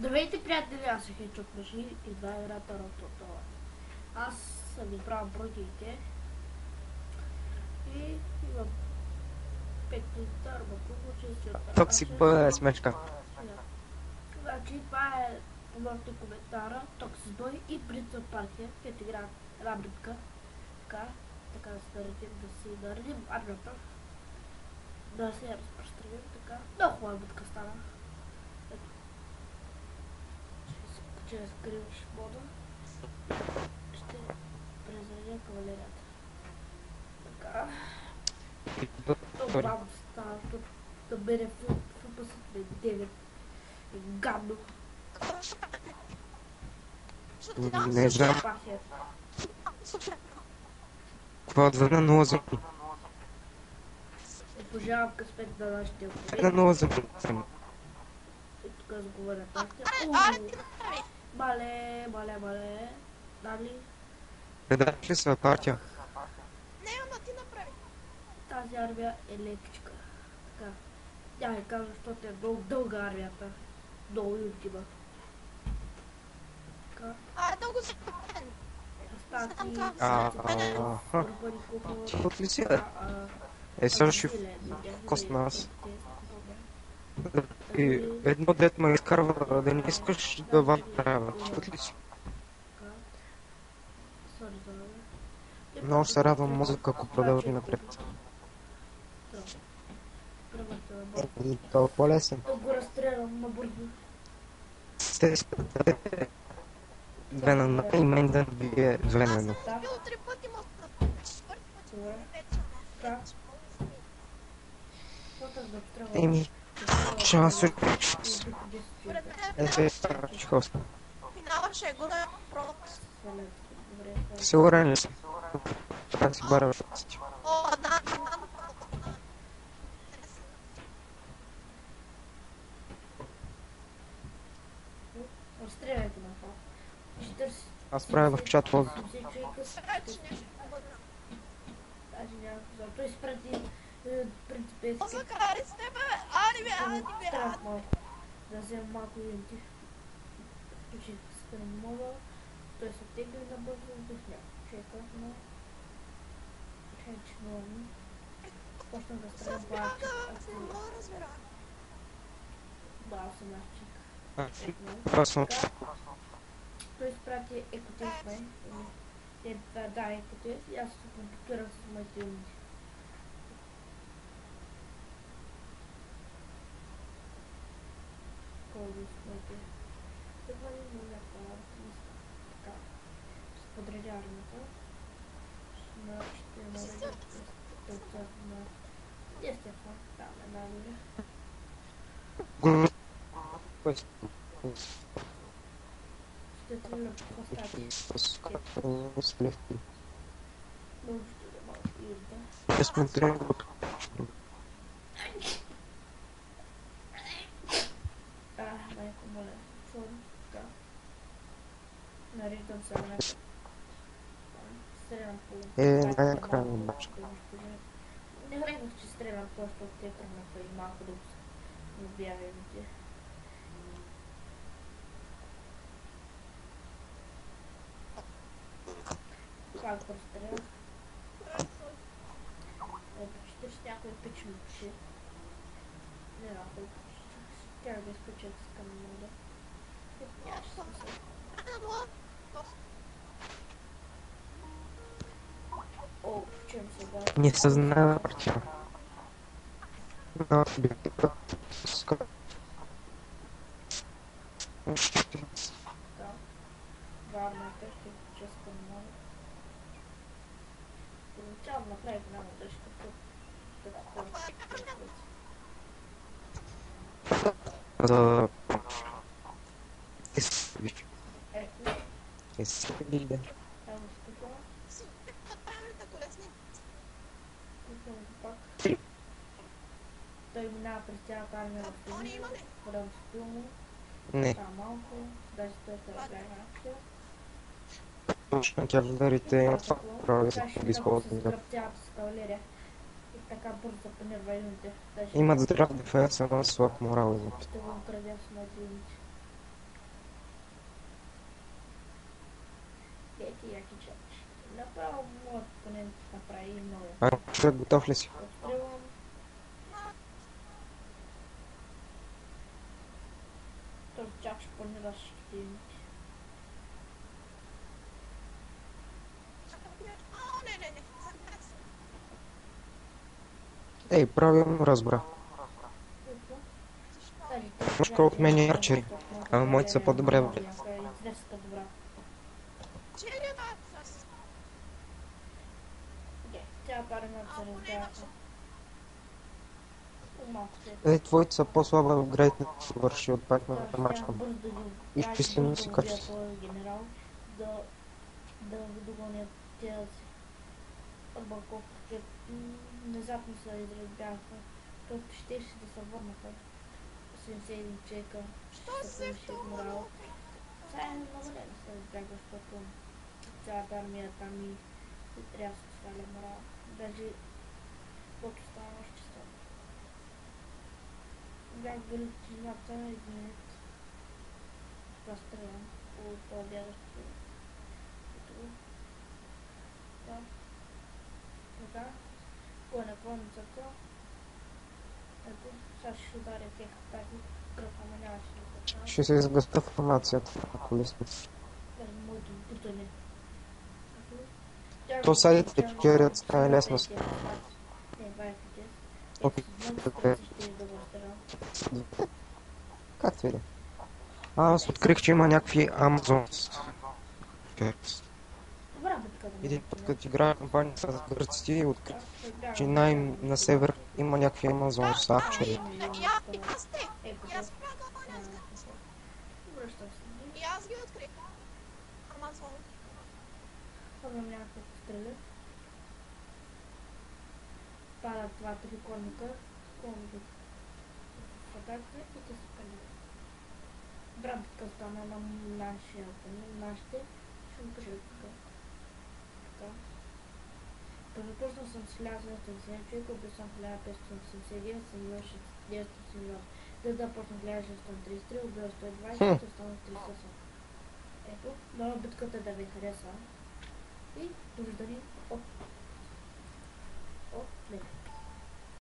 Здравейте, приятели, аз съм Хечо Паши и това е играта Ротото. Аз съм избрал бродиите и имам 5 дарба, получи от Токсик Бой е смешка. Значи това е моите коментара, Токсик Бой и Бритва партия, където играят една битка. Така да се наредим, да си наредим армията. Да се разпространим така. Много хубава битка стана. Чрез кривиш мода ще презредя кавалерията. Така. Много става, да бъде фупасът на 9 и гадно. Не знам. Какво да на ноза? Пожелавам късмет на нашите опоненти. На ноза. И тук разговаря партия. Мале. Дали? Предаш ли своя партия? Не, ама ти направи. Тази армия е лекичка. Така. Тя ми казва, защото е много дълга армията. Много юртима. Така. Дълго си. Стати. От ли си? Сега ще косна аз. И едно дет ме изкарва да не искаш да вам правя. От ли си? Много се радвам музика, ако продължи напред. И толкова лесен. Да го разстрелям набързо. Сте две на и мен да ви е временно. Бил 3 пъти моста. 4 пъти. Еми, шанс от хост. Финала ще е горе прот. Сигурен ли си? Как си бара шанс? О, да. Разстреляйте на това. Аз правя в чат лог. Даже няма казал. Той изпрати принципейски. Закари с тебе. Ани бе. Да взема малко юнити. Включих спрем мода. Той се тегли на бързо вдъхня. Чека, но... Ченч норми. Почнах да стрелям по арчик. Да, аз съм арчик. Това съм. Той изпрати екотест май. Да, екотест и аз се комплектирах с моите юнити. Колби с моите... Това не му някаква така. Ще подредя армията. Ще наредя тълцата на... Естествено, там една линия. Ще стреля по хвостати. Много ще да малко юрда. Сме трябва. Майко, моля. Сори, така. Нареждам се на... Стрелям по... Най-накрая на бачка. Не вреднах, че стрелям просто от те тръгнаха и малко да се обявявате. Как прострелях? Ето, ще някой пични пуши. Не знам колко ще тях да изключат с към мода. Нямаше смисъл. О, чем сега? Не съзнава партия. Но бях скоро. Да. Варната ще включа с към мода. Получавам направих една модъчка тук. За... Той минава през цялата армия в филми, подам с филми, Не. малко, даже той ще разгледа акция. Точно тя ударите прави да се използват. Цялата си кавалерия и така бързо да понерва юните. Имат здрав дефенс, ама слаб морал. Ще го украдя с моите юнити. Ети яки чакаш. Направо моят опонент направи много. А, човек, готов ли си? Откривам. Той чакаш поне раз ще минути. О, не. Забрах се. Ей, правилно разбра. Какво? Защо? Мушка от мен е арчери, а моите са по-добре. Интереска добра. Черината с... Тя парената се разбяха. Малко се. Ей, твоите са по-слаба в грейт, ще върши от пак на Трябва мачкам. бързо да ги... Изчислено си убия качество. този генерал, да го догонят тези си. Колко внезапно се изразбяха. То ще да се върнаха. 71 човека. Що Ще се се повиши морал. Сега е много лесно се избягва, защото цялата армия там и трябва да се сваля морал. Даже колкото става още става. Бях величината единят. Това стрелям от това бягащото. Да. Така. Кой на конницата. Ето, сега ще ударя тях атаки. Кръпа, ама нямаше да го. Ще се изгъста формацията, ако ли сме. Моето бутане. То сега и трикерят стане лесно. Не, байките. Окей. Ще да го разтървам. Както и да е. Аз открих, че има някакви Амазонс. Добра битка да Един път, като играя кампания с гърците и открих, че на север има някакви Амазонс арчери. И аз те. И аз бях гоня с гърци. Връщам се. И аз ги открих. Амазон. Първам някакъв стрелят. Падат това трикорника. Конги. В атака и те се палят. Добра битка стана на нашите. Ще му кажа така. Първопочно съм слязал с 70 човека, убил съм 1589, съм имал 908. Да започна 1633, убил 120, останал 300. Ето, дано битката да ви хареса. И довиждане. О, не.